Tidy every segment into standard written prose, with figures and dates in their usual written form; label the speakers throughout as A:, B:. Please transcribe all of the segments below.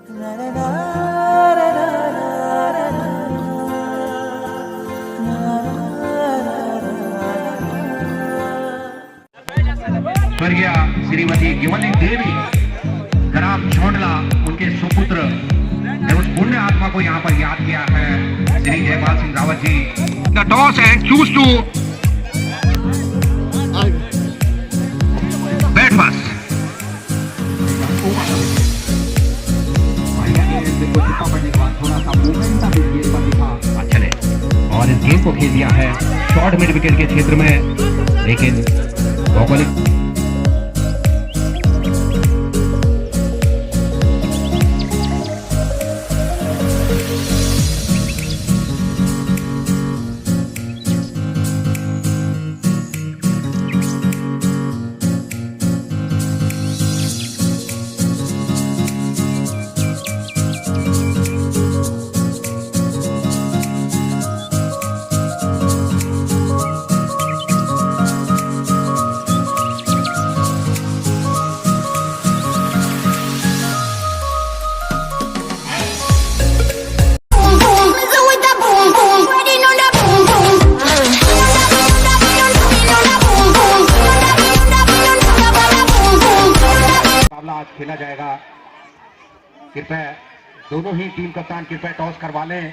A: स्वर्गीय श्रीमती गिवली देवी ग्राम छोंडला उनके सुपुत्र ने उस पुण्य आत्मा को यहाँ पर याद किया है Shri Jaipal Singh Rawat ji. The toss and choose to bat बस। चले और इस गेम को खेल दिया है शॉर्ट मिड विकेट के क्षेत्र में, लेकिन भौगोलिक खेला जाएगा। कृपया दोनों ही टीम कप्तान कृपया टॉस करवा लें।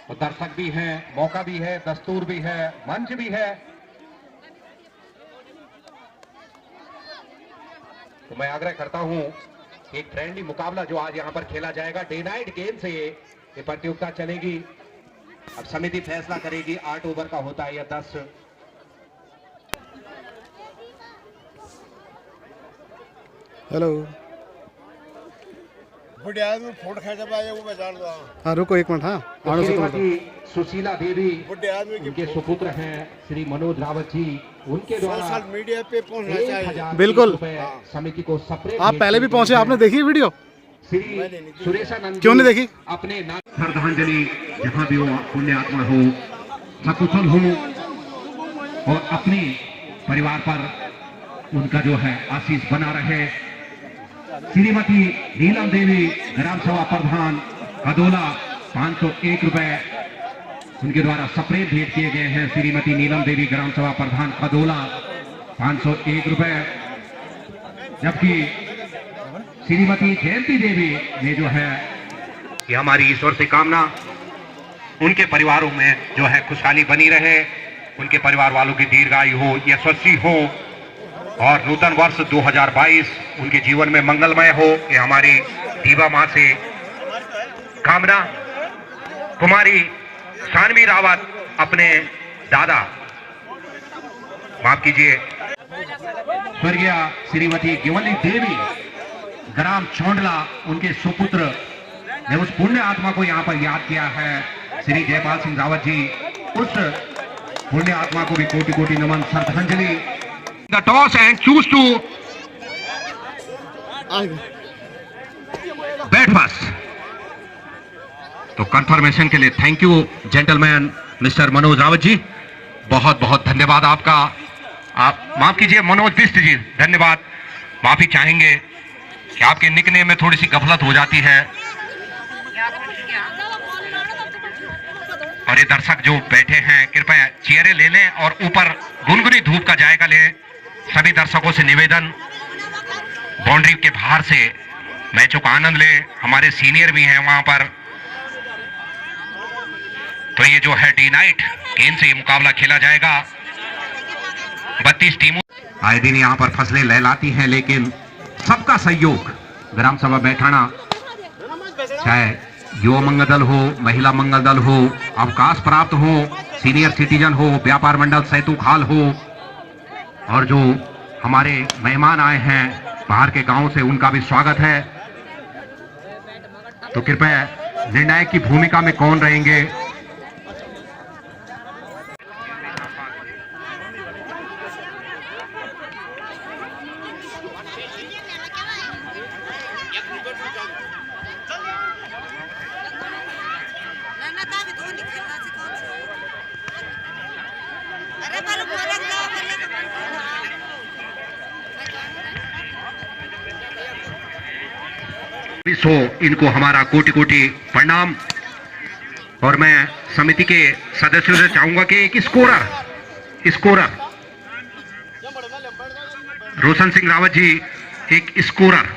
A: तो दर्शक भी हैं, मौका भी है, दस्तूर भी है, मंच भी है। तो मैं आग्रह करता हूं एक फ्रेंडली मुकाबला जो आज यहां पर खेला जाएगा, डे नाइट गेम से ये प्रतियोगिता चलेगी। अब समिति फैसला करेगी 8 ओवर का होता है या 10।
B: हेलो
C: फोटो खींचा पाए वो मैं जान रहा हूं।
B: हाँ रुको एक मिनट। हाँ
A: श्रीमती सुशीला देवी उनके सुपुत्र हैं श्री मनोज रावत जी, उनके द्वारा
C: सोशल मीडिया पे पहुंचना चाहिए।
B: बिल्कुल।
A: समिति को सेपरेट
B: आप पहले भी पहुंचे, आपने देखी वीडियो?
A: श्री सुरेशानंद
B: क्यों नहीं देखी?
A: अपने श्रद्धांजलि जहाँ भी हो, पुण्य आत्मा हो, सकुशल हो और अपने परिवार पर उनका जो है आशीष बना रहे। श्रीमती नीलम देवी ग्राम सभा प्रधान हदोला 501 रुपए उनके द्वारा सेपरेट भेंट किए गए हैं। श्रीमती नीलम देवी ग्राम सभा प्रधान हदोला 501 रुपए, जबकि श्रीमती जयंती देवी ने जो है कि हमारी ईश्वर से कामना उनके परिवारों में जो है खुशहाली बनी रहे, उनके परिवार वालों की दीर्घायु हो, यशस्वी हो और नूतन वर्ष 2022 उनके जीवन में मंगलमय हो, ये हमारी दीवा मां से कामना। कुमारी शानवी रावत अपने दादा, माफ कीजिए, स्वर्गीय श्रीमती गिवली देवी ग्राम छोंडला उनके सुपुत्र ने उस पुण्य आत्मा को यहाँ पर याद किया है श्री जयपाल सिंह रावत जी। उस पुण्य आत्मा को भी कोटि कोटि नमन, श्रद्धांजलि। The toss and choose to bat बस। तो कंफर्मेशन के लिए thank you gentleman mister Manoj Rawat ji, बहुत बहुत धन्यवाद आपका। आप माफ कीजिए मनोज बिष्ट जी, धन्यवाद। माफी चाहेंगे कि आपके निकनेम में थोड़ी सी गफलत हो जाती है। और ये दर्शक जो बैठे हैं कृपया चेयरें ले लें और ऊपर गुनगुनी धूप का जायका लें। सभी दर्शकों से निवेदन, बाउंड्री के बाहर से मैचों का आनंद लें। हमारे सीनियर भी हैं वहां पर। तो ये जो है डे नाइट गेम से ये मुकाबला खेला जाएगा। 32 टीमों आए दिन यहाँ पर फसलें लहलाती हैं, लेकिन सबका सहयोग ग्राम सभा बैठाना, चाहे युवा मंगल दल हो, महिला मंगल दल हो, अवकाश प्राप्त हो, सीनियर सिटीजन हो, व्यापार मंडल सेतु खाल हो, और जो हमारे मेहमान आए हैं बाहर के गांव से, उनका भी स्वागत है। तो कृपया निर्णायक की भूमिका में कौन रहेंगे? हो इनको हमारा कोटि कोटि प्रणाम। और मैं समिति के सदस्यों से चाहूंगा कि एक स्कोरर रोशन सिंह रावत जी, एक स्कोरर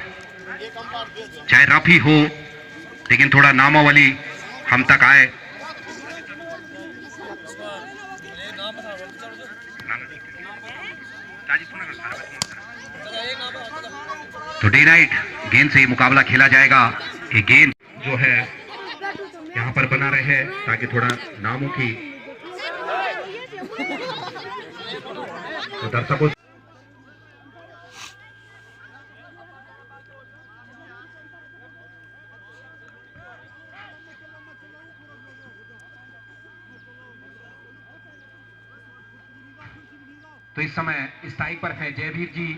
A: चाहे रफ ही हो लेकिन थोड़ा नामावली हम तक आए। तो डे नाइट गेंद से मुकाबला खेला जाएगा। ये गेंद जो है यहाँ पर बना रहे ताकि थोड़ा नामों की तो दर्शकों तो इस समय स्ट्राइक पर है जयवीर जी,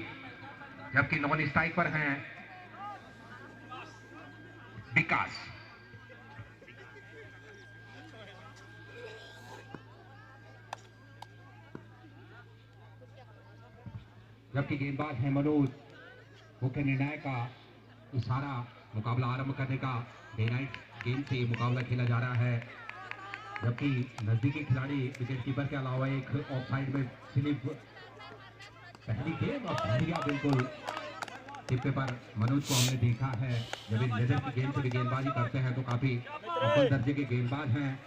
A: जबकि नॉन स्ट्राइक पर हैं विकास। जबकि गेंदबाज है मनोज। मुख्य निर्णायक का इशारा मुकाबला आरंभ करने का। डे नाइट गेम से मुकाबला खेला जा रहा है, जबकि नजदीकी खिलाड़ी विकेट कीपर के अलावा एक ऑफ साइड में स्लिप। पहली गेंद और बढ़िया बिल्कुल टिप्पे पर मनोज को हमने देखा है। जब इस लेदर की गेंद से भी गेंदबाजी करते हैं तो काफी अव्वल दर्जे के गेंदबाज हैं।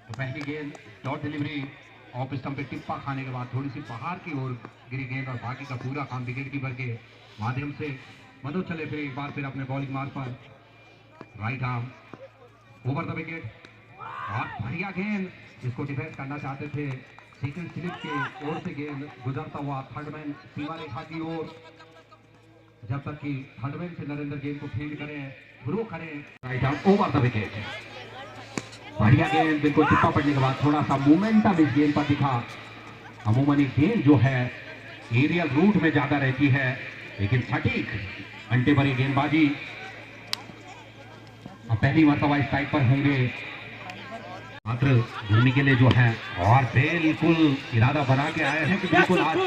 A: तो पहली गेंद डॉट डिलीवरी ऑफ स्टंप पे टिप्पा खाने के बाद थोड़ी सी बाहर की ओर गिरी गेंद और बाकी का पूरा काम विकेट कीपर के माध्यम से। मनोज चले फिर एक बार फिर अपने बॉलिंग मार्ग पर, right arm over the wicket और बढ़िया गेंद जिसको डिफेंस करना चाहते थे। सेकंड स्लिप के ओर से गेंद गुजरता हुआ थर्डमैन सीमा रेखा की ओर, जब तक कि थर्डमैन से नरेंद्र गेंद को फील्ड करें, थ्रो करें। Right arm over the wicket, बढ़िया गेंद बिल्कुल टिप्पा पड़ने के बाद थोड़ा सा मोमेंटम इस गेंद पर दिखा। अमूमन गेंद जो है एरियल रूट में ज्यादा रहती है, लेकिन सटीक अंटे भरी गेंदबाजी। अब पहली मर्तबा स्ट्राइक पर होंगे मात्र भूमि के लिए जो है, और बिल्कुल इरादा बना के आए हैं कि बिल्कुल आज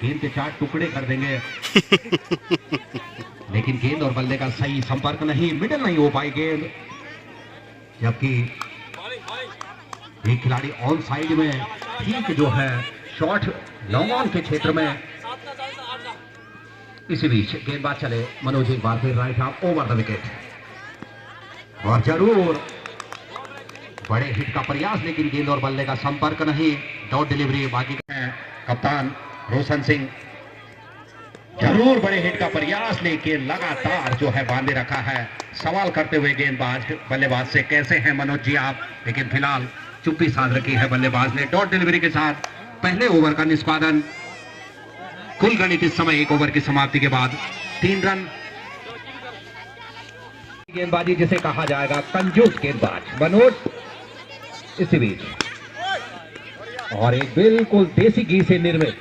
A: गेंद के 4 टुकड़े कर देंगे। लेकिन गेंद और बल्ले का सही संपर्क नहीं, मिडल नहीं हो पाई गेंद। जबकि एक खिलाड़ी ऑन साइड में ठीक जो है शॉट लॉन्ग ऑन के क्षेत्र में। इसी बीच गेंदबाज चले मनोज एक बार फिर right arm over the wicket, और जरूर बड़े हिट का प्रयास लेकिन गेंद और बल्ले का संपर्क नहीं। डॉट डिलीवरी बाकी कप्तान रोशन सिंह, जरूर बड़े हिट का प्रयास लेकिन लगातार जो है बांधे रखा है। सवाल करते हुए गेंदबाज बल्लेबाज से, कैसे हैं मनोज जी आप? लेकिन फिलहाल चुप्पी साध रखी है बल्लेबाज ने। डॉट डिलीवरी के साथ पहले ओवर का निष्पादन। कुल गणित इस समय 1 ओवर की समाप्ति के बाद 3 रन। गेंदबाजी जिसे कहा जाएगा कंजूस गेंदबाज मनोज। इसी बीच और एक बिल्कुल देसी घी से निर्मित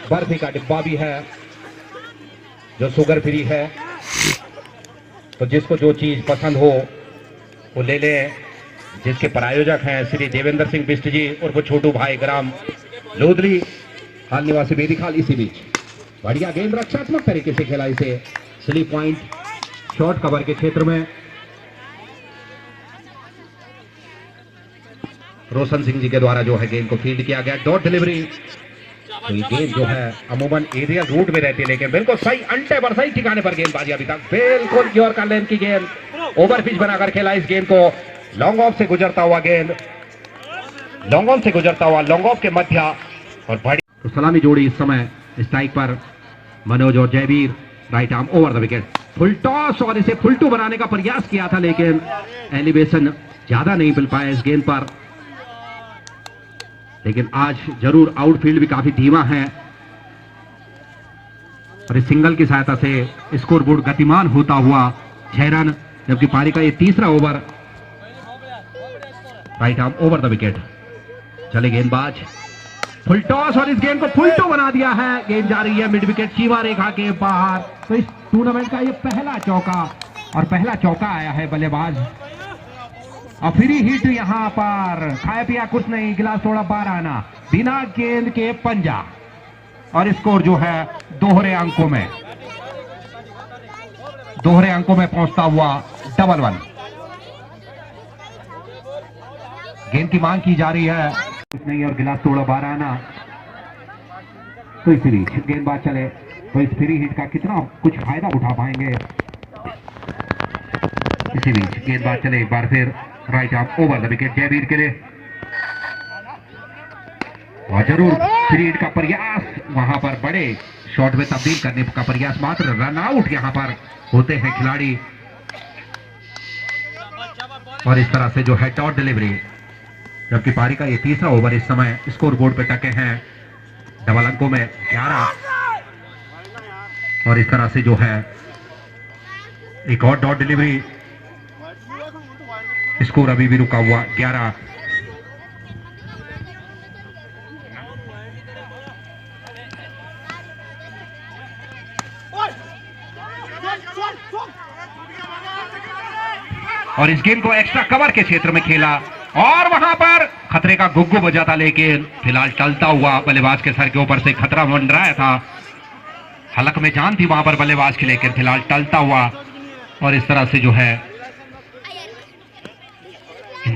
A: बर्फी का डिब्बा भी है जो शुगर फ्री है, तो जिसको जो चीज पसंद हो वो ले लें। जिसके प्रायोजक हैं श्री देवेंद्र सिंह बिष्ट जी और वो छोटू भाई ग्राम लोधली, हाल निवासी बेदीखाल। इसी बीच बढ़िया गेंद रक्षात्मक तरीके से खेला, इसे स्लिप पॉइंट शॉर्ट कवर के क्षेत्र में। रोशन सिंह जी के द्वारा जो है गेंद को फील्ड किया गया। डॉट डिलीवरी, तो ये गेंद जो है अमूमन एरियल रूट में रहती है, लेकिन बिल्कुल सही अंटे पर सही ठिकाने पर गेंदबाजी अभी तक बिल्कुल यॉर्कर लेंथ की गेंद। ओवर पिच बनाकर खेला इस गेंद को। लॉन्ग ऑफ से गुजरता हुआ गेंद, लॉन्ग ऑन से गुजरता हुआ लॉन्ग ऑफ के मध्य और बड़ी। तो सलामी जोड़ी इस समय स्ट्राइक पर मनोज और Jaiveer. Right arm over the wicket, full toss और इसे फुल टू बनाने का प्रयास किया था, लेकिन एलिवेशन ज्यादा नहीं मिल पाया इस गेंद पर। लेकिन आज जरूर आउटफील्ड भी काफी धीमा है और इस सिंगल की सहायता से स्कोरबोर्ड गतिमान होता हुआ 6 रन, जबकि पारी का ये तीसरा over. Right arm over the wicket, चले गेंदबाज, फुल टॉस और इस गेंद को फुल टू बना दिया है। गेंद जा रही है मिड विकेट सीमा रेखा के बाहर। तो इस टूर्नामेंट का ये पहला चौका और पहला चौका आया है बल्लेबाज और फ्री हिट यहाँ पर, खाया पिया कुछ नहीं, गिलास थोड़ा बाहर आना, बिना गेंद के पंजा, और स्कोर जो है दोहरे अंकों में पहुंचता हुआ 1-1। गेंद की मांग की जा रही है, कुछ नहीं और गिलास थोड़ा बाहर आना। तो इस बीच गेंदबाज चले तो इस फ्री हिट का कितना कुछ फायदा उठा पाएंगे। इसी बीच गेंदबाज चले एक बार फिर right arm over the wicket Jaiveer के लिए, और जरूर फ्री हिट का प्रयास वहां पर बड़े शॉट में तब्दील करने का प्रयास, मात्र रन आउट यहां पर होते हैं खिलाड़ी। और इस तरह से जो है डॉट डिलीवरी, जबकि पारी का ये तीसरा ओवर इस समय स्कोर बोर्ड पे टके हैं डबल अंकों में 11, और इस तरह से जो है एक और डॉट डिलीवरी, स्कोर अभी भी रुका हुआ 11। और इस गेंद को एक्स्ट्रा कवर के क्षेत्र में खेला और वहां पर खतरे का गुग्गू बजा था, लेकिन फिलहाल टलता हुआ बल्लेबाज के सर के ऊपर से खतरा मंडराया था। हलक में जान थी वहां पर बल्लेबाज की, लेकिन फिलहाल टलता हुआ, और इस तरह से जो है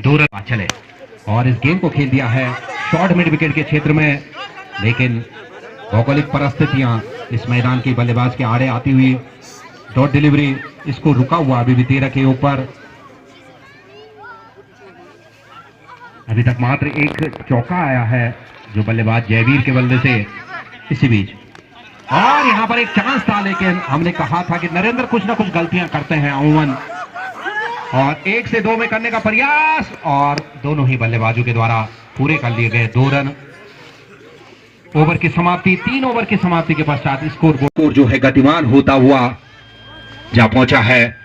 A: दूर चले और इस गेंद को खेल दिया है शॉर्ट मिड विकेट के क्षेत्र में, लेकिन भौगोलिक परिस्थितियां इस मैदान की बल्लेबाज के आड़े आती हुई डॉट डिलीवरी, इसको रुका हुआ अभी भी 13 के ऊपर। अभी तक मात्र एक चौका आया है जो बल्लेबाज जयवीर के बल्ले से। इसी बीच और यहां पर एक चांस था, लेकिन हमने कहा था कि नरेंद्र कुछ ना कुछ गलतियां करते हैं अमूमन, और 1 से 2 में करने का प्रयास और दोनों ही बल्लेबाजों के द्वारा पूरे कर लिए गए 2 रन। ओवर की समाप्ति, 3 ओवर की समाप्ति के पश्चात स्कोर जो है गतिमान होता हुआ जा पहुंचा है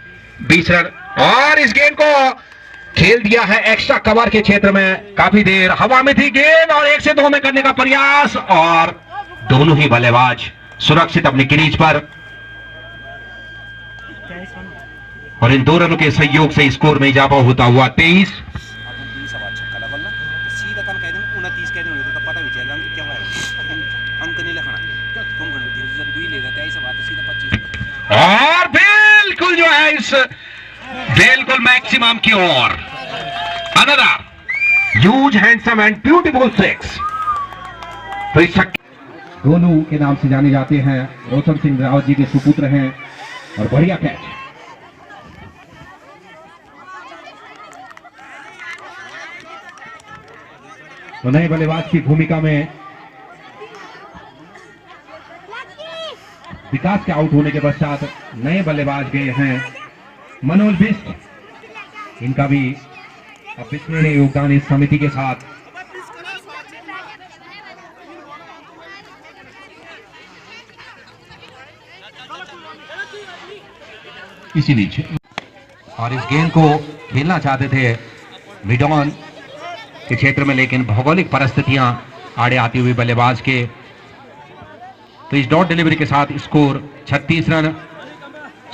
A: 20 रन, और इस गेंद को खेल दिया है एक्स्ट्रा कवर के क्षेत्र में। काफी देर हवा में थी गेंद और 1 से 2 में करने का प्रयास, और दोनों ही बल्लेबाज सुरक्षित अपनी क्रीज पर, और इन 2 रनों के सहयोग से स्कोर में इजाफा होता हुआ 23। और बिल्कुल जो है इस बिल्कुल मैक्सिमम की ओर another huge handsome and beautiful 6। तो इस गोलू के नाम से जाने जाते हैं, रोशन सिंह रावत जी के सुपुत्र हैं, और बढ़िया कैच। तो नए बल्लेबाज की भूमिका में विकास के आउट होने के पश्चात नए बल्लेबाज गए हैं मनोज बिष्ट। इनका भी अविस्मरणीय योगदान इस समिति के साथ। इसी बीच और इस गेंद को खेलना चाहते थे मिड ऑन के क्षेत्र में, लेकिन भौगोलिक परिस्थितियां आड़े आती हुई बल्लेबाज के, तो इस डॉट डिलीवरी के साथ स्कोर 36 रन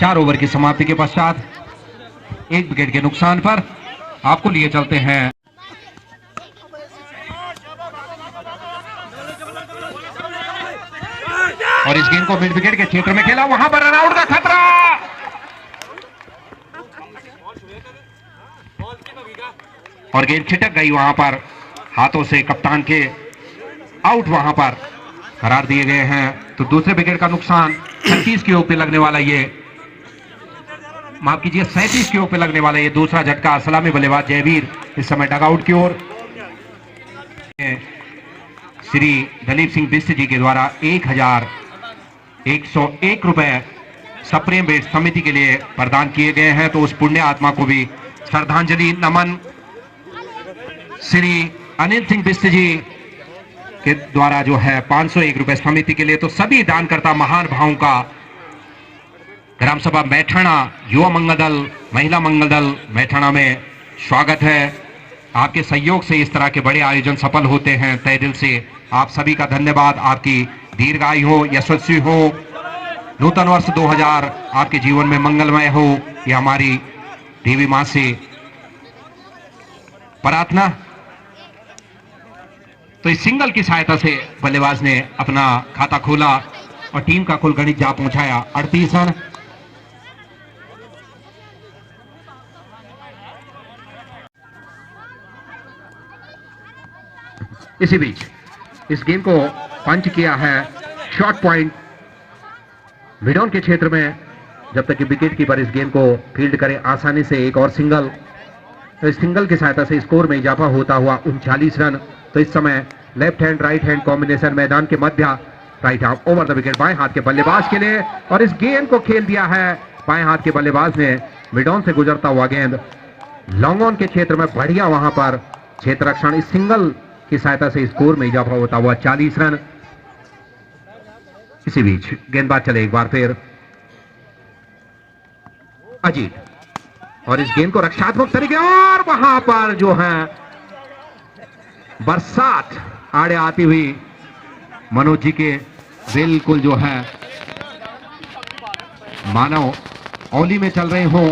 A: 4 ओवर की समाप्ति के पश्चात 1 विकेट के नुकसान पर आपको लिए चलते हैं। और इस गेंद को मिड विकेट के क्षेत्र में खेला, वहां पर रन आउट का खतरा, और गेंद छिटक गई वहां पर हाथों से कप्तान के, आउट वहां पर करार दिए गए हैं। तो दूसरे विकेट का नुकसान 36 के ओर पे लगने वाला, ये माफ कीजिए 37 के ओर पे लगने वाला ये दूसरा झटका। सलामी बल्लेबाज जयवीर इस समय डगआउट की ओर। श्री दलीप सिंह बिष्ट जी के द्वारा 1101 रुपए सप्रेम बेट समिति के लिए प्रदान किए गए हैं, तो उस पुण्य आत्मा को भी श्रद्धांजलि नमन। श्री अनिल सिंह बिष्ट जी के द्वारा जो है 501 रुपए समिति के लिए। तो सभी दानकर्ता महान भावों का ग्राम सभा मैठाणा, युवा मंगल दल, महिला मंगल दल मैठाणा में स्वागत है। आपके सहयोग से इस तरह के बड़े आयोजन सफल होते हैं। तहे दिल से आप सभी का धन्यवाद। आपकी दीर्घायु हो, यशस्वी हो, नूतन वर्ष 2000 आपके जीवन में मंगलमय हो, यह हमारी देवी मां से प्रार्थना। तो इस सिंगल की सहायता से बल्लेबाज ने अपना खाता खोला और टीम का कुल गणित जा पहुंचाया 38 रन। इसी बीच इस गेम को पंच किया है शॉर्ट पॉइंट मिडॉन के क्षेत्र में, जब तक कि विकेट कीपर इस गेम को फील्ड करे आसानी से एक और सिंगल। तो इस सिंगल की सहायता से स्कोर में इजाफा होता हुआ 39 रन। तो इस समय left hand right hand combination मैदान के मध्य, right arm over the wicket बाएं हाथ के बल्लेबाज के लिए, और इस गेंद को खेल दिया है बाएं हाथ के बल्लेबाज ने। मिडॉन से गुजरता हुआ गेंद लॉन्ग ऑन के क्षेत्र में, बढ़िया वहां पर क्षेत्र रक्षण। इस सिंगल की सहायता से स्कोर में इजाफा होता हुआ 40 रन। इसी बीच गेंदबाज चले एक बार फिर अजीत, और इस गेंद को रक्षात्मक तरीके, और वहां पर जो है बरसात आड़े आती हुई मनोज जी के बिल्कुल जो है मानव औली में चल रहे हो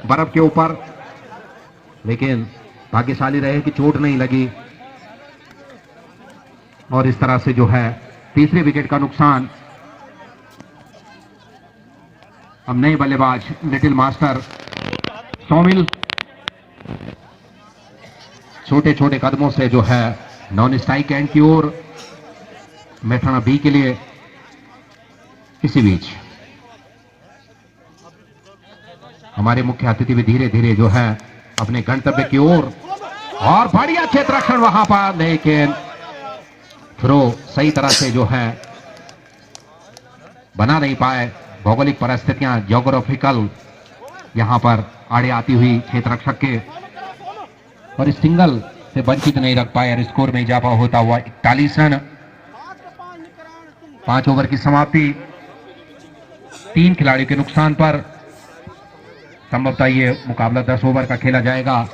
A: बर्फ के ऊपर, लेकिन भाग्यशाली रहे कि चोट नहीं लगी। और इस तरह से जो है तीसरे विकेट का नुकसान। अब नए बल्लेबाज लिटिल मास्टर सौमिल छोटे छोटे कदमों से जो है नॉन स्ट्राइक एंड की ओर मैथाना बी के लिए। इसी बीच हमारे मुख्य अतिथि भी धीरे धीरे जो है अपने गंतव्य की ओर, और बढ़िया क्षेत्र रक्षण वहां पर, लेकिन थ्रो सही तरह से जो है बना नहीं पाए। भौगोलिक परिस्थितियां ज्योग्राफिकल यहां पर आड़े आती हुई क्षेत्र रक्षक के, और इस सिंगल से वंचित नहीं रख पाए और स्कोर में इजाफा होता हुआ 41 रन। 5 ओवर की समाप्ति 3 खिलाड़ियों के नुकसान पर। संभवतः ये मुकाबला 10 ओवर का खेला जाएगा।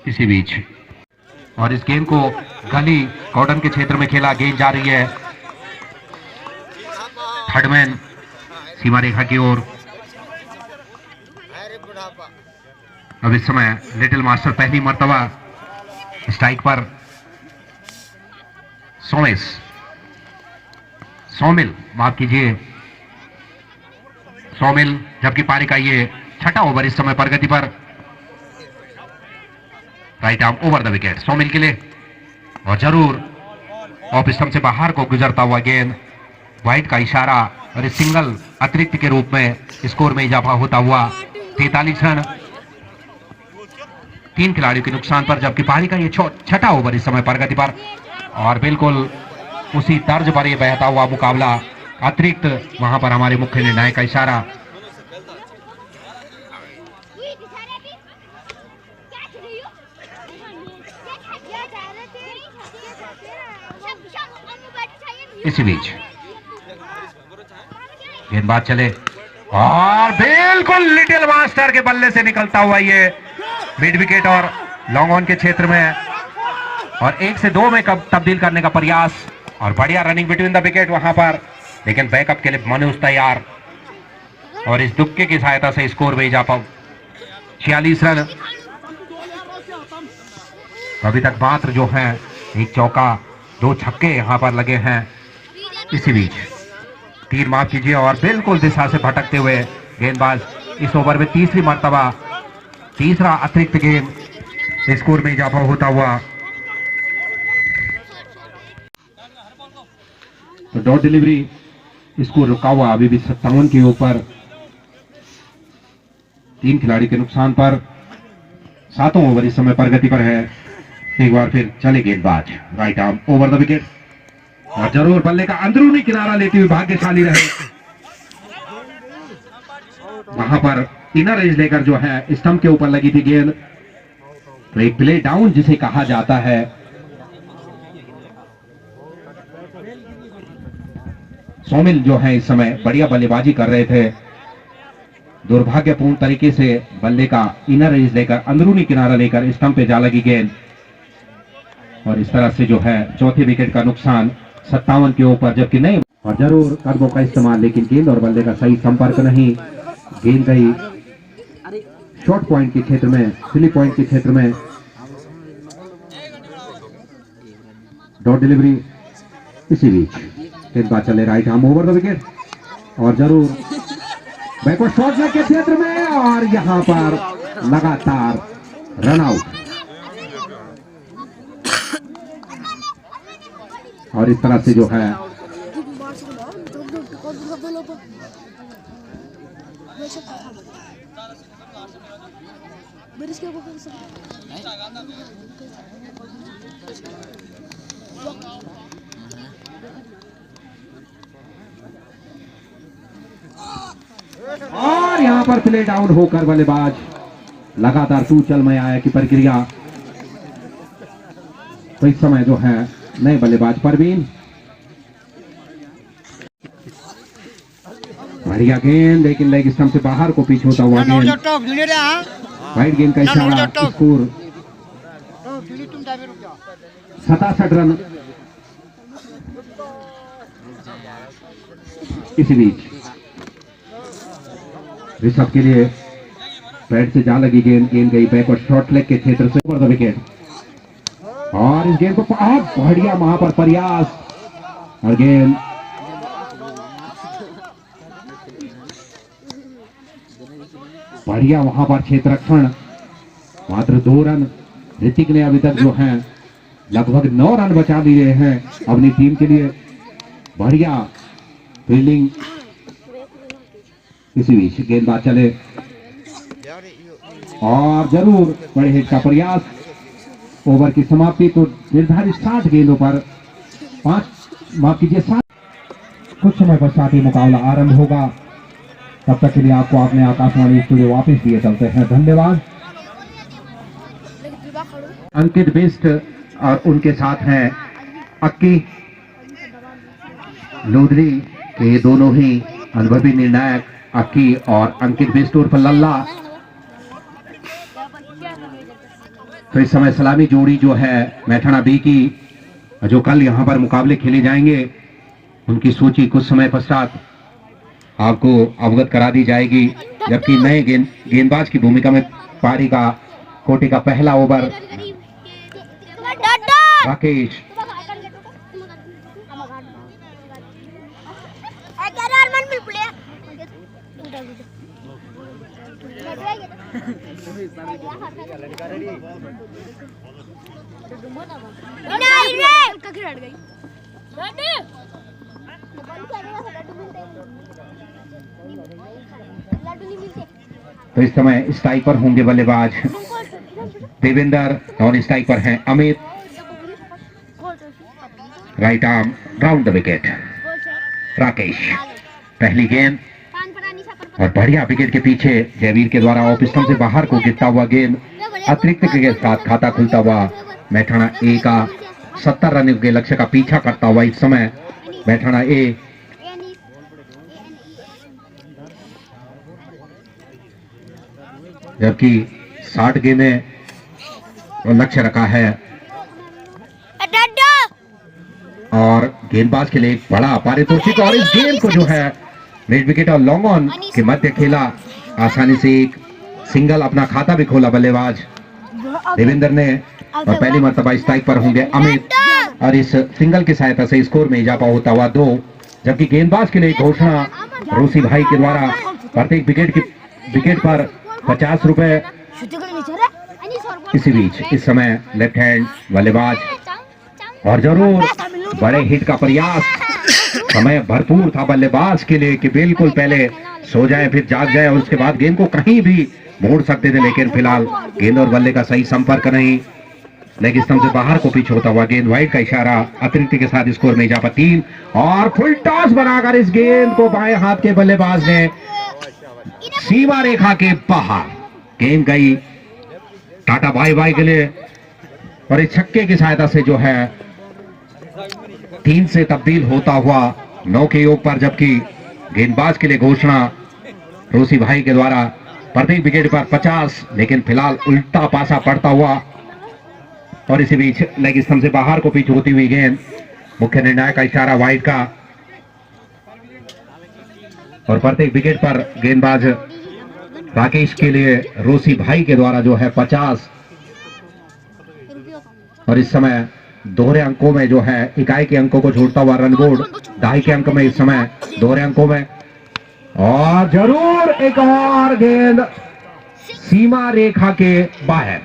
A: इसी बीच और इस गेंद को गली कॉर्डन के क्षेत्र में खेला, गेंद जा रही है थर्डमैन सीमा रेखा की ओर। अब इस समय लिटिल मास्टर पहली मर्तबा स्ट्राइक पर। सौमिल माफ कीजिए, सौमिल, जबकि पारी का ये छठा ओवर इस समय प्रगति पर। Right arm over the wicket Saumil के लिए, और जरूर ऑफ स्टंप से बाहर को गुजरता हुआ गेंद, वाइड का इशारा, और इस सिंगल अतिरिक्त के रूप में स्कोर में इजाफा होता हुआ 43 रन। 3 खिलाड़ियों के नुकसान पर, जबकि पारी का ये छठा ओवर इस समय प्रगति पर, और बिल्कुल उसी तर्ज पर ये बहता हुआ मुकाबला। अतिरिक्त वहां पर हमारे मुख्य निर्णायक का इशारा। इसी बीच गेंदबाज चले, और बिल्कुल लिटिल मास्टर के बल्ले से निकलता हुआ ये मिड विकेट और लॉन्ग ऑन के क्षेत्र में, और 1 से 2 में कब तब्दील करने का प्रयास, और बढ़िया रनिंग बिटवीन द विकेट वहां पर, लेकिन बैकअप के लिए मनोज तैयार, और इस दुक्के की सहायता से स्कोर में इजाफा 46 रन। अभी तक मात्र जो है 1 चौका 2 छक्के यहां पर लगे हैं। इसी बीच तीर माफ कीजिए, और बिल्कुल दिशा से भटकते हुए गेंदबाज इस ओवर में तीसरी मर्तबा तीसरा अतिरिक्त गेंद, स्कोर में इजाफा होता हुआ। तो डॉट डिलीवरी स्कोर रुका हुआ अभी भी 57 के ऊपर, 3 खिलाड़ी के नुकसान पर। 7वां ओवर इस समय प्रगति पर है। एक बार फिर चले गेंदबाज, right arm over the wicket, और जरूर बल्ले का अंदरूनी किनारा लेते हुए भाग्यशाली रहे। वहां पर इनर एज लेकर जो है स्टंप के ऊपर लगी थी गेंद। तो एक प्ले डाउन जिसे कहा जाता है। सौमिल जो है इस समय बढ़िया बल्लेबाजी कर रहे थे, दुर्भाग्यपूर्ण तरीके से बल्ले का इनर एज लेकर अंदरूनी किनारा लेकर स्टंप पे जा लगी गेंद, और इस तरह से जो है चौथे विकेट का नुकसान। 57 के ऊपर, जबकि नहीं और जरूर कदमों का इस्तेमाल, लेकिन गेंद और बल्ले का सही संपर्क नहीं। गेंद गई शॉर्ट पॉइंट के क्षेत्र में, स्लिप पॉइंट के क्षेत्र में। Dot delivery. इसी बीच गेंदबाज चले right arm over the wicket और जरूर बैकवर्ड शॉट लेग के क्षेत्र में और यहां पर लगातार रन आउट। और इस तरह से जो है और यहां पर प्ले डाउन होकर बल्लेबाज लगातार तू चल में आया की प्रक्रिया। तो इस समय जो है नए बल्लेबाज परवीन। बढ़िया गेंद, लेकिन लेग स्टंप से बाहर को पिच होता हुआ गेंद। वाइड गेंद का इशारा। Score 67 run. इसी बीच ऋषभ के लिए पैड से जा लगी गेंद, गेंद गई बैकवर्ड शॉर्ट लेग के क्षेत्र से ओवर द विकेट और इस गेंद को बहुत बढ़िया वहां पर प्रयास और गेंद बढ़िया वहां पर क्षेत्ररक्षण। मात्र 2 रन। ऋतिक ने अभी तक जो है लगभग 9 रन बचा लिए हैं अपनी टीम के लिए। बढ़िया फील्डिंग। इसी बीच गेंदबाज चले और जरूर बड़े हिट का प्रयास। ओवर की समाप्ति तो निर्धारित 60 गेंदों पर 7 कुछ समय पश्चात ही मुकाबला आरंभ होगा। तब तक के लिए आपको अपने आकाशवाणी स्टूडियो वापस दिए चलते हैं। धन्यवाद। अंकित बिष्ट और उनके साथ हैं अक्की लोधरी के दोनों ही अनुभवी निर्णायक अक्की और अंकित बिष्ट उर्फ लल्ला। तो इस समय सलामी जोड़ी जो है मैथाना बी की, जो कल यहां पर मुकाबले खेले जाएंगे, उनकी सूची कुछ समय पश्चात आपको अवगत करा दी जाएगी। जबकि नए गेंदबाज की भूमिका में पारी का कोटि का पहला ओवर राकेश तो इस समय स्ट्राइक पर होंगे बल्लेबाज देवेंद्र, नॉन स्ट्राइक पर हैं Amit. Right arm round the wicket Rakesh. पहली गेंद और बढ़िया विकेट के पीछे जयवीर के द्वारा ऑफ स्टंप से बाहर को गिरता हुआ गेंद अतिरिक्त के साथ खाता खुलता हुआ मैथाना ए का 70 रन के लक्ष्य का पीछा करता हुआ इस समय मैथाना ए जबकि 60 गेंदें लक्ष्य रखा है और गेंदबाज के लिए एक बड़ा पारितोषिक और इस गेंद को जो है मिड विकेट और लॉन्ग ऑन के मध्य खेला। आसानी से एक सिंगल अपना खाता भी खोला बल्लेबाज देवेंद्र ने और पहली मर्तबा स्ट्राइक पर होंगे अमित और इस सिंगल की सहायता से स्कोर में इजाफा होता हुआ 2। जबकि गेंदबाज के लिए घोषणा रूसी भाई के द्वारा प्रत्येक विकेट पर 50 रुपए। इसी बीच इस समय लेफ्ट हैंड बल्लेबाज और जरूर बड़े हिट का प्रयास। समय भरपूर था बल्लेबाज के लिए कि बिल्कुल पहले सो जाए फिर जाग जाए और उसके बाद गेंद को कहीं भी मोड़ सकते थे, लेकिन फिलहाल गेंद और बल्ले का सही संपर्क नहीं। लेग स्टंप से बाहर को पिच होता हुआ गेंद वाइड का इशारा अतिरिक्त के साथ स्कोर में इजाफा 3 और फुल टॉस बनाकर इस गेंद को बाएं हाथ के बल्लेबाज ने सीमा रेखा के बाहर। गेंद गई टाटा बाय बाय के लिए और इस छक्के की सहायता से जो है 3 से तब्दील होता हुआ 9 के योग पर। जबकि गेंदबाज के लिए घोषणा रूसी भाई के द्वारा प्रत्येक विकेट पर 50, लेकिन फिलहाल उल्टा पासा पड़ता हुआ और इसी बीच लेग स्टंप से बाहर को पिच होती हुई गेंद मुख्य निर्णायक का इशारा वाइड का। और प्रत्येक विकेट पर गेंदबाज राकेश के लिए रोसी भाई के द्वारा जो है 50 और इस समय दोहरे अंकों में जो है इकाई के अंकों को जोड़ता हुआ रन बोर्ड दहाई के अंक में इस समय दोहरे अंकों में। और जरूर एक और गेंद सीमा रेखा के बाहर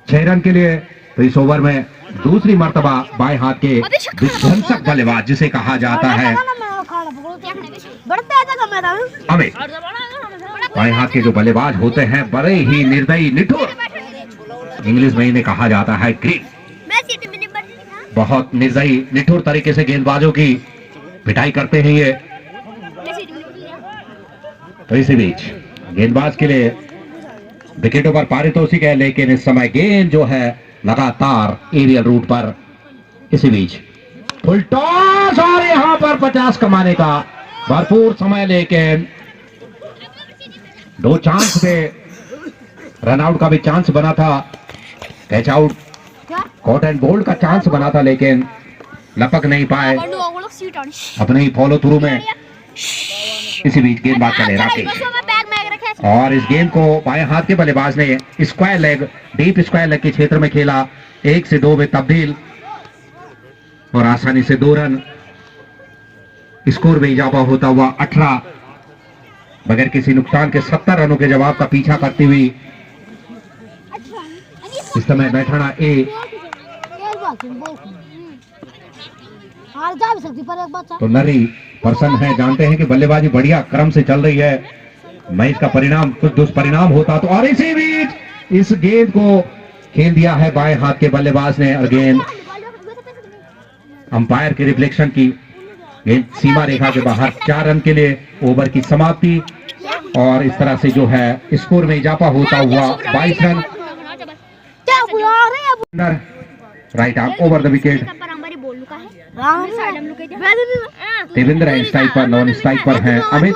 A: 6 रन के लिए। तो इस ओवर में दूसरी मर्तबा बाएं हाथ के विध्वंसक बल्लेबाज जिसे कहा जाता है अमित, बाएं हाथ के जो बल्लेबाज होते हैं बड़े ही निर्दयी निठुर, इंग्लिश में इन्हें कहा जाता है ग्रीन। बहुत निर्दयी निठुर तरीके से गेंदबाजों की पिटाई करते हैं ये। तो इसी बीच गेंदबाज के लिए विकेटों पर पारितोषिक है, लेकिन इस समय गेंद जो है लगातार एरियल रूट पर। इसी बीच फुल टॉस और यहां पर 50 कमाने का भरपूर समय, लेकिन 2 चांस पे रन आउट का भी चांस बना था, catch out caught and bold का चांस बना था, लेकिन लपक नहीं पाए अपने ही फॉलो थ्रू में। इसी बीच गेंदबाज चले राकेश और इस गेंद को बाएं हाथ के बल्लेबाज ने square leg, deep square leg के क्षेत्र में खेला, 1 से 2 में तब्दील और आसानी से 2 रन। स्कोर में इजाफा होता हुआ 18 बगैर किसी नुकसान के 70 रनों के जवाब का पीछा करती हुई इस समय मैथाना ए तो नरी पर्सन है, जानते हैं कि बल्लेबाजी बढ़िया क्रम से चल रही है, मैच का परिणाम कुछ दुष्परिणाम होता तो। और इसी बीच इस गेंद को खेल दिया है बाएं हाथ के बल्लेबाज ने और गेंद अंपायर के रिफ्लेक्शन की गेंद सीमा रेखा के बाहर। 4 रन के लिए ओवर की समाप्ति और इस तरह से जो है स्कोर में इजाफा होता हुआ 22 run. Right arm over the wicket. Devendra है स्ट्राइक पर, नॉन स्ट्राइक पर है अमित।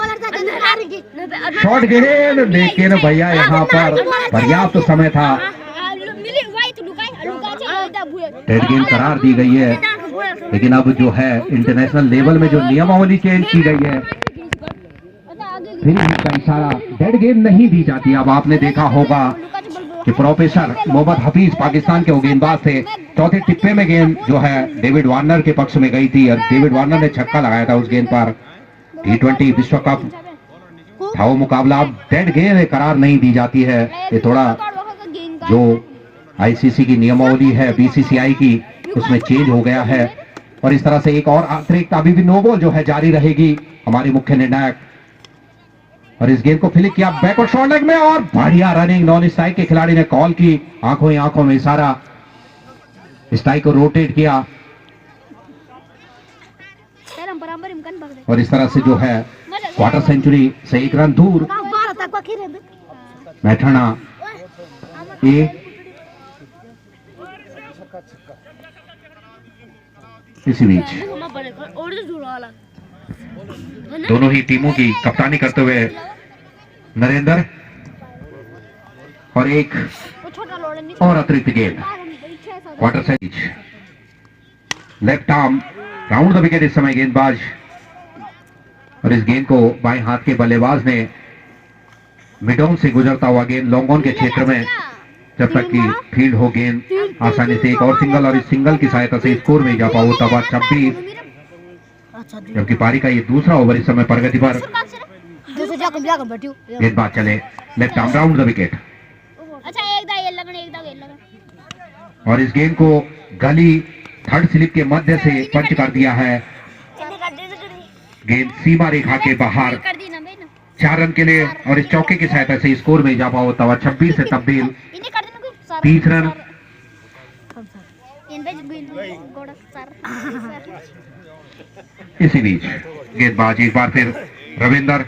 A: शॉट गेंद, लेकिन भैया यहाँ पर पर्याप्त समय था, डेड गेंद करार दी गई है, लेकिन अब जो है इंटरनेशनल लेवल में जो नियमावली चेंज की गई है फिर इसका इशारा डेड गेंद नहीं दी जाती। अब आपने देखा होगा कि प्रोफेसर मोहम्मद हफीज पाकिस्तान के वो गेंदबाज थे, चौथे टिप्पे में गेंद जो है डेविड वार्नर के पक्ष में गई थी और डेविड वार्नर ने छक्का लगाया था उस गेंद पर। T20 विश्व कप था वो मुकाबला, अब डेड गेंद करार नहीं दी जाती है। ये थोड़ा जो आईसीसी की नियमावली है बीसीसीआई की उसमें चेंज हो गया है और इस तरह से एक और अतिरिक्त अभी भी नो बॉल जो है जारी रहेगी हमारी मुख्य निर्णायक। और इस गेंद को फ्लिक किया बैकवर्ड शॉट लेग में और बढ़िया रनिंग नॉन स्ट्राइक के खिलाड़ी ने कॉल की, आंखों ही आंखों में इशारा, स्ट्राइक को रोटेट किया और इस तरह से जो है क्वार्टर सेंचुरी से 1 रन दूर मैथाना ए। इसी बीच दोनों ही टीमों की कप्तानी करते हुए नरेंद्र और एक और अतिरिक्त गेंद quarter century left arm round the wicket. इस समय गेंदबाज और इस गेंद को बाएं हाथ के बल्लेबाज ने मिड ऑन से गुजरता हुआ गेंद लॉन्ग ऑन के क्षेत्र में जब तक कि फील्ड हो गेंद आसानी से एक और सिंगल और इस सिंगल की सहायता से स्कोर में इजाफा होता हुआ 26, जबकि पारी का ये दूसरा ओवर इस समय प्रगति पर। गेंदबाज चले left arm round the wicket और इस गेंद को गली थर्ड स्लिप के मध्य से पंच कर दिया है। गेंद सीमा रेखा के बाहर 4 रन के लिए और इस चौके की सहायता से स्कोर में इजाफा होता हुआ 26 से तब्दील 30 रन। इसी बीच गेंदबाज एक बार फिर रविंदर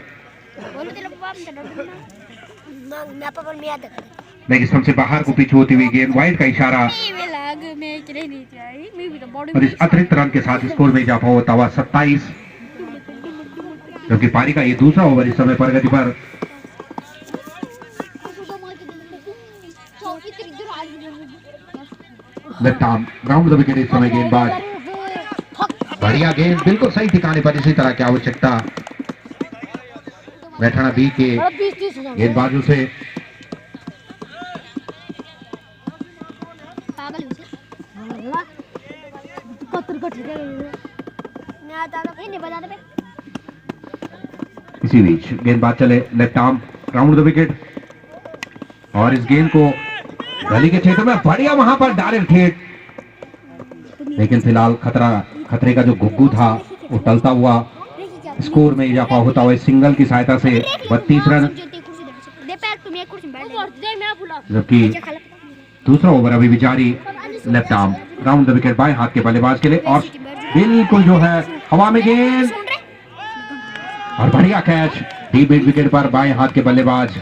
A: लेकिन सबसे बाहर को पिच होती हुई गेंद वाइड का इशारा और इस अतिरिक्त रन के साथ स्कोर में इजाफा होता हुआ 27, जबकि पारी का ये दूसरा ओवर इस समय प्रगति पर। Left arm round the wicket इस समय गेंदबाज बढ़िया गेंद बिल्कुल सही ठिकाने पर, इसी तरह की आवश्यकता मैथाना बी के गेंदबाजों से। इसी बीच गेंदबाज चले left arm round the wicket, और इस गेंद को गली के क्षेत्र में बढ़िया वहां पर डायरेक्ट हिट, लेकिन फिलहाल खतरे का जो गुग्गू था वो टलता हुआ स्कोर में इजाफा होता हुआ सिंगल की सहायता से 32 रन, जबकि दूसरा ओवर अभी भी जारी। Left arm round the wicket बाएं हाथ के बल्लेबाज के लिए, और बिल्कुल जो है हवा में गेंद और बढ़िया कैच डीप मिड विकेट पर बाएं हाथ के बल्लेबाज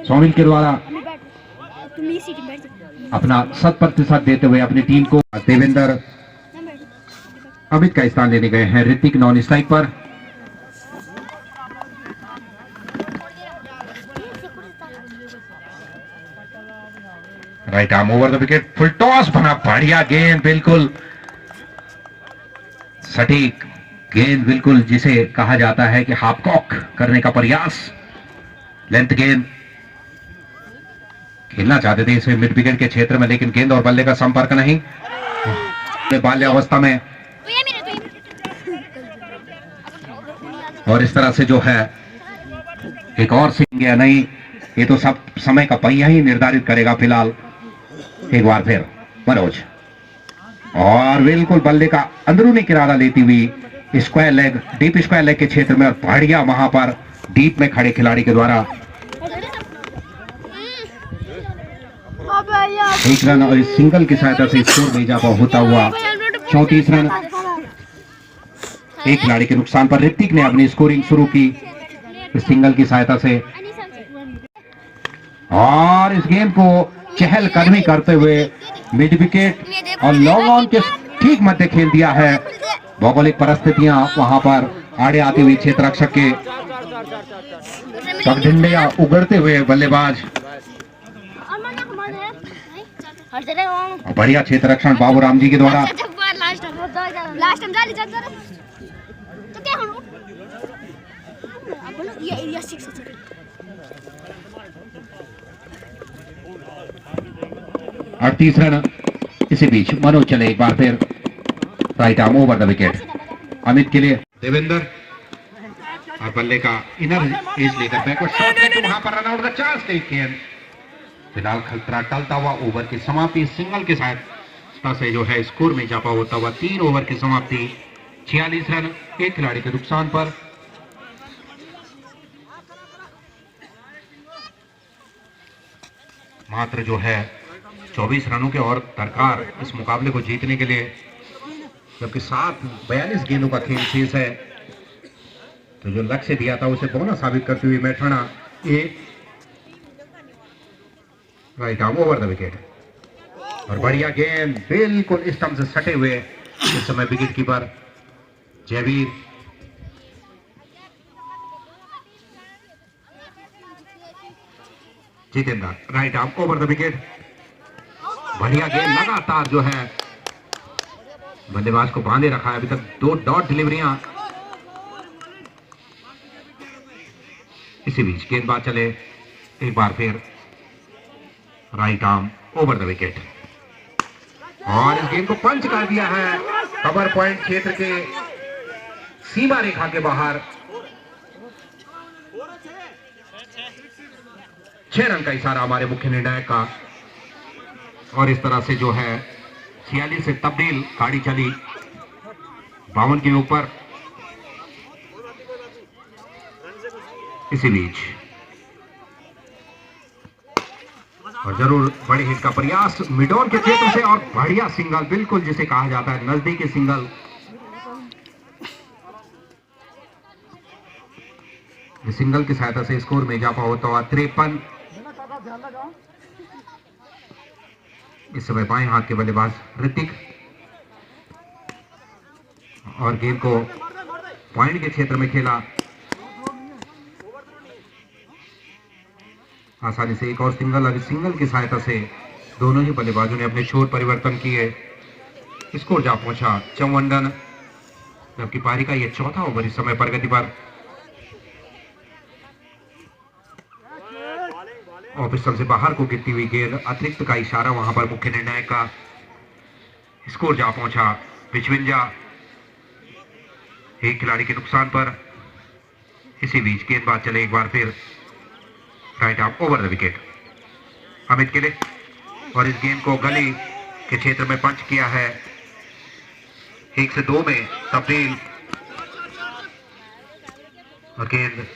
A: सोमिल के द्वारा अपना 100% देते हुए अपनी टीम को। देवेंद्र अमित का स्थान लेने गए हैं, ऋतिक नॉन स्ट्राइक पर। Right arm over the wicket, full toss बना, बढ़िया गेंद, बिल्कुल सटीक गेंद, बिल्कुल जिसे कहा जाता है कि हाफ कॉक करने का प्रयास। लेंथ गेंद खेलना चाहते थे इसे मिड विकेट के क्षेत्र में, लेकिन गेंद और बल्ले का संपर्क नहीं। बाल्यावस्था में और इस तरह से जो है एक और स्विंग या नहीं, ये तो सब समय का पहिया ही निर्धारित करेगा। फिलहाल एक बार फिर मनोज, और बिल्कुल बल्ले का अंदरूनी किनारा लेती हुई square leg, deep square leg के क्षेत्र में, और बढ़िया वहां पर डीप में खड़े खिलाड़ी के द्वारा एक रन, और इस सिंगल की सहायता से स्कोर में इजाफा होता हुआ 34 रन। एक खिलाड़ी के नुकसान पर ऋतिक ने अपनी स्कोरिंग शुरू की इस सिंगल की सहायता से, और इस गेंद को चहलकदमी करते हुए मिड विकेट और लॉन्ग ऑन के ठीक मध्य खेल दिया है। भौगोलिक परिस्थितियां वहां पर आड़े आती हुई क्षेत्र रक्षक के पगडंडियां उगड़ते हुए बल्लेबाज, और बढ़िया क्षेत्र रक्षण बाबूराम जी के द्वारा। और 30 रन। इसी बीच मनोज चले एक बार फिर right arm over the wicket Amit के लिए। देवेंद्र और बल्ले का इनर एज लेकर बैकवर्ड शॉट लेकर वहां पर रन आउट का चांस टेकन। फिलहाल खतरा टलता हुआ, ओवर की समाप्ति सिंगल के साथ से जो है स्कोर में इजाफा होता हुआ 3 ओवर की समाप्ति, 46 रन एक खिलाड़ी के नुकसान पर। मात्र जो है 24 रनों के और दरकार इस मुकाबले को जीतने के लिए, जबकि 42 गेंदों का खेल शेष है। तो जो लक्ष्य दिया था उसे पौना साबित करते हुए मैथाना एक right arm over the wicket, और बढ़िया गेंद बिल्कुल स्टंप से सटे हुए इस समय wicket keeper Jaiveer. Jitendra right arm over the wicket, बढ़िया गेंद, लगातार जो है बल्लेबाज को बांधे रखा है। अभी तक 2 डॉट डिलीवरियां। इसी बीच गेंदबाज चले एक बार फिर right arm over the wicket, और इस गेंद को पंच कर दिया है कवर पॉइंट क्षेत्र के सीमा रेखा के बाहर। 6 रन का इशारा हमारे मुख्य निर्णायक का, और इस तरह से जो है 46 से तब्दील गाड़ी चली 52 के ऊपर। इसी बीच और जरूर बड़े हिट का प्रयास मिड ऑन के क्षेत्र से, और बढ़िया सिंगल, बिल्कुल जिसे कहा जाता है नजदीकी सिंगल। इस सिंगल की सहायता से स्कोर में इजाफा होता हुआ 53। इस समय बाएं हाथ के बल्लेबाज ऋतिक, और गेंद को पॉइंट के क्षेत्र में खेला आसानी से। एक और सिंगल, अभी सिंगल की सहायता से दोनों ही बल्लेबाजों ने अपने छोर परिवर्तन किए। स्कोर जा पहुंचा 54 रन, जबकि पारी का यह चौथा ओवर इस समय प्रगति पर। ऑफ स्टंप से बाहर को गिरती हुई गेंद, अतिरिक्त का इशारा वहां पर मुख्य निर्णायक का। स्कोर जा पहुंचा 55, एक खिलाड़ी के नुकसान पर। इसी बीच गेंदबाज चले एक बार फिर right arm over the wicket Amit के लिए, और इस गेंद को गली के क्षेत्र में पंच किया है। 1 से 2 में तब्दील, और गेंद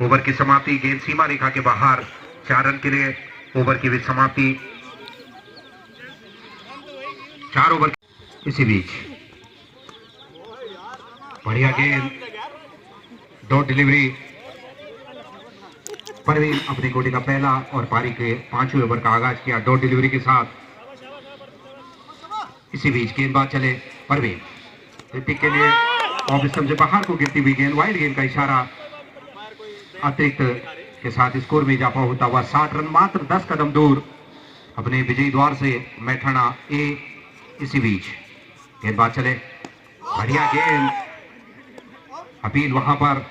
A: ओवर की समाप्ति। गेंद सीमा रेखा के बाहर, 4 रन के लिए ओवर की भी समाप्ति। 4 ओवर। इसी बीच बढ़िया गेंद, डॉट डिलीवरी। परवीन अपनी कोटी का पहला और पारी के 5वें ओवर का आगाज किया डॉट डिलीवरी के साथ। इसी बीच गेंदबाज चले परवीन, ऋतिक के लिए ऑफ स्टंप से बाहर को गिरती हुई गेंद, वाइड गेंद का इशारा। अतिरिक्त के साथ स्कोर में इजाफा होता हुआ 60 रन, मात्र 10 कदम दूर अपने विजयी द्वार से मैथाना ए। इसी बीच गेंदबाज चले, बढ़िया गेंद, अपील वहां पर।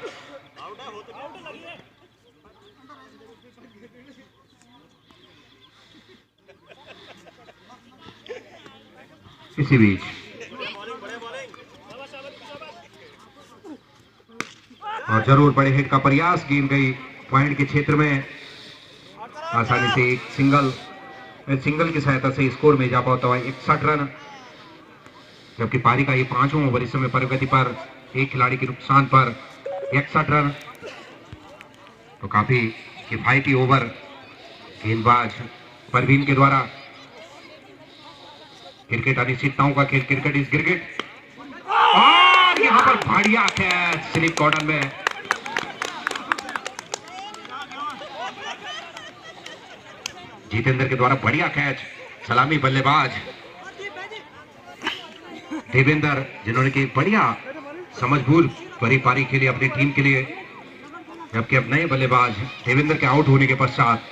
A: इसी बीच और जरूर बड़े हिट का प्रयास, गेंद गई पॉइंट के क्षेत्र में। आसानी से एक सिंगल की सहायता से स्कोर में इजाफा होता हुआ 61 रन, जबकि पारी का ये 5वां ओवर इस समय प्रगति पर। एक खिलाड़ी के नुकसान पर 61 रन, तो काफी किफायती ओवर गेंदबाज परवीन के द्वारा। क्रिकेट अनिश्चितताओं का खेल, क्रिकेट इज क्रिकेट, और यहां पर बढ़िया कैच स्लिप कॉर्नर में। जितेंद्र के द्वारा बढ़िया कैच, सलामी बल्लेबाज देवेंद्र, जिन्होंने की बढ़िया समझबूझ भरी पारी खेली अपनी टीम के लिए। जबकि अब नए बल्लेबाज देवेंद्र के आउट होने के पश्चात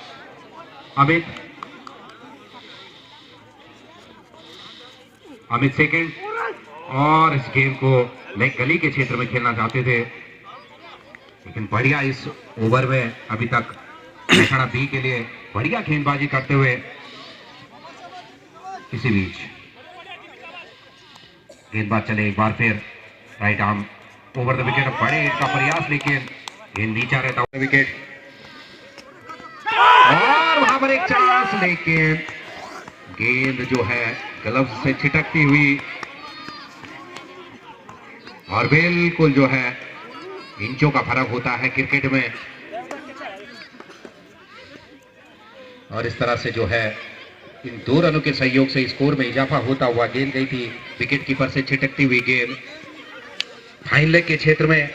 A: अमित सेकंड, और इस गेम को लेग गली के क्षेत्र में खेलना चाहते थे, लेकिन बढ़िया इस ओवर में अभी तक मैथाना बी के लिए बढ़िया गेंदबाजी करते हुए। इसी बीच गेंदबाज चले एक बार फिर right arm over the wicket, बड़े हिट का प्रयास, लेकिन गेंद नीचा रहता हुआ विकेट, और वहां पर एक चांस, लेकिन गेंद जो है ग्लव्स से छिटकती हुई, और बिल्कुल जो है इंचों का फर्क होता है क्रिकेट में। और इस तरह से जो है इन 2 रनों के सहयोग से स्कोर में इजाफा होता हुआ। गेंद गई थी विकेट कीपर से छिटकती हुई गेंद फाइन लेग के क्षेत्र में।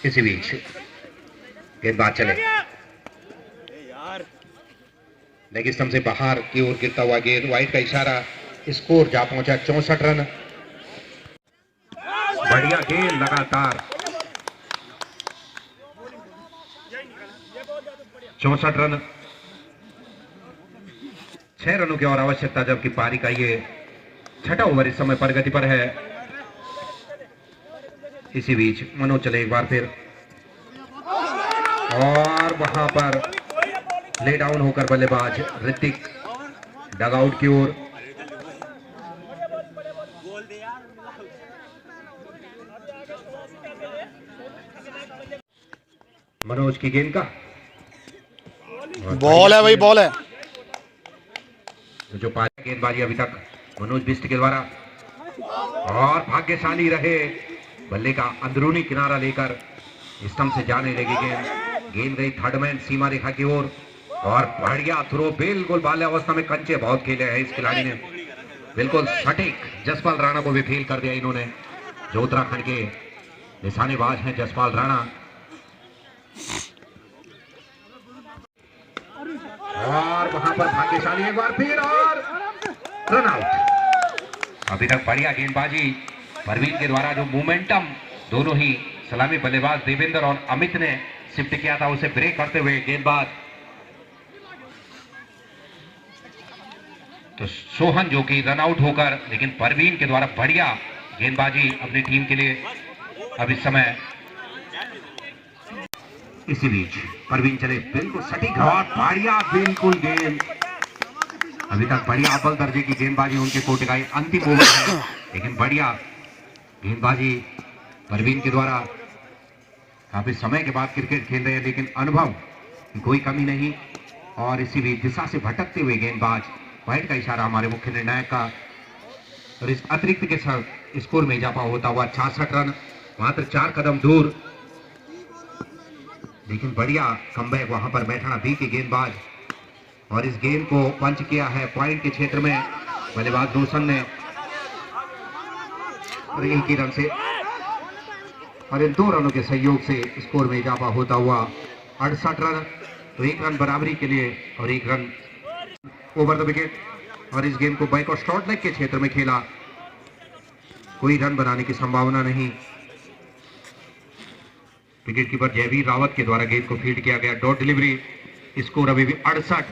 A: इसी बीच गेंदबाज चले, लेग स्टंप से बाहर की ओर गिरता हुआ गेंद, वाइड का इशारा। स्कोर जा पहुंचा 64 रन, बढ़िया गेंद लगातार 64 रन, 6 रनों की और आवश्यकता, जबकि पारी का ये 6वां ओवर इस समय प्रगति पर है। इसी बीच मनोज चले एक बार फिर, और वहां पर ले डाउन होकर बल्लेबाज ऋतिक डगआउट की ओर। मनोज की गेंद का
B: बॉल है भाई, बॉल है।
A: जो पारी गेंदबाजी अभी तक मनोज बिष्ट के द्वारा, और भाग्यशाली रहे, बल्ले का अंदरूनी किनारा लेकर स्टंप से जाने लगी गेंद गई थर्ड मैन सीमा रेखा की ओर, और बढ़िया थ्रो, बिल्कुल बाल्यावस्था में कंचे बहुत खेले हैं इस खिलाड़ी ने, बिल्कुल सटीक। जसपाल राणा को भी फेल कर दिया इन्होंने, जो उत्तराखंड के निशानेबाज हैं जसपाल राणा। और वहां पर भाग्यशाली एक बार फिर, और रन आउट। अभी तक बढ़िया गेंदबाजी परवीन के द्वारा, जो मोमेंटम दोनों ही सलामी बल्लेबाज देवेंद्र और अमित ने शिफ्ट किया था, उसे ब्रेक करते हुए गेंदबाज तो सोहन जो कि रन आउट होकर, लेकिन परवीन के द्वारा बढ़िया गेंदबाजी अपनी टीम के लिए अब इस समय। इसी बीच परवीन चले बिल्कुल सटीक और बढ़िया बिल्कुल गेंद, अभी तक बढ़िया अव्वल दर्जे की गेंदबाजी उनके कोर्ट का अंतिम ओवर है, लेकिन बढ़िया गेंदबाजी परवीन के द्वारा। काफी समय के बाद क्रिकेट खेल रहे हैं, लेकिन अनुभव की कोई कमी नहीं। और इसी भी दिशा से भटकते हुए गेंदबाज, वाइड का इशारा हमारे मुख्य निर्णायक का, और इस अतिरिक्त के साथ स्कोर में इजाफा होता हुआ 66 रन, मात्र 4 कदम दूर। लेकिन बढ़िया कमबैक वहां पर मैथाना बी के गेंदबाज, और इस गेंद को पंच किया है पॉइंट के क्षेत्र में बल्लेबाज रोशन ने, और एक ही रन से, और इन 2 रनों के सहयोग से स्कोर में इजाफा होता हुआ 68 रन। तो 1 रन बराबरी के लिए और 1 रन ओवर द विकेट। और इस गेंद को बैक और शॉर्ट लेग के क्षेत्र में खेला, कोई रन बनाने की संभावना नहीं। विकेट कीपर जयवीर रावत के द्वारा गेंद को फील्ड किया गया, डॉट डिलीवरी। स्कोर अभी भी 68,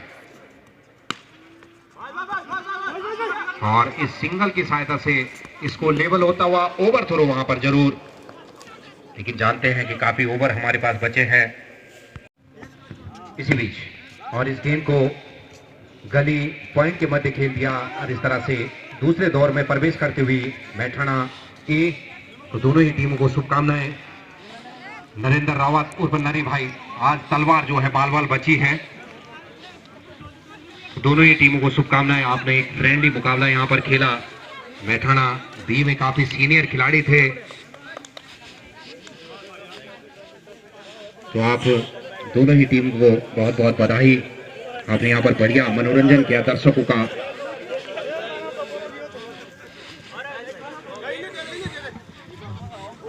A: और इस सिंगल की सहायता से स्कोर लेवल होता हुआ ओवर थ्रो वहां पर जरूर, लेकिन जानते हैं कि काफी ओवर हमारे पास बचे हैं। इसी बीच और इस गेंद को गली पॉइंट के मध्य खेल दिया, और इस तरह से दूसरे दौर में प्रवेश करते हुए मैथाना ए। तो दोनों ही टीमों को शुभकामनाएं। नरेंद्र रावत उर्फ नरी भाई, आज तलवार जो है बाल बाल बची है। दोनों ही टीमों को शुभकामनाएं। आपने एक फ्रेंडली मुकाबला यहां पर खेला। मैथाना बी में काफी सीनियर खिलाड़ी थे, तो आप दोनों ही टीम को बहुत बहुत बधाई। आपने यहाँ पर बढ़िया मनोरंजन किया दर्शकों का।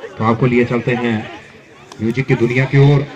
A: तो आपको लिए चलते हैं म्यूजिक की दुनिया की ओर।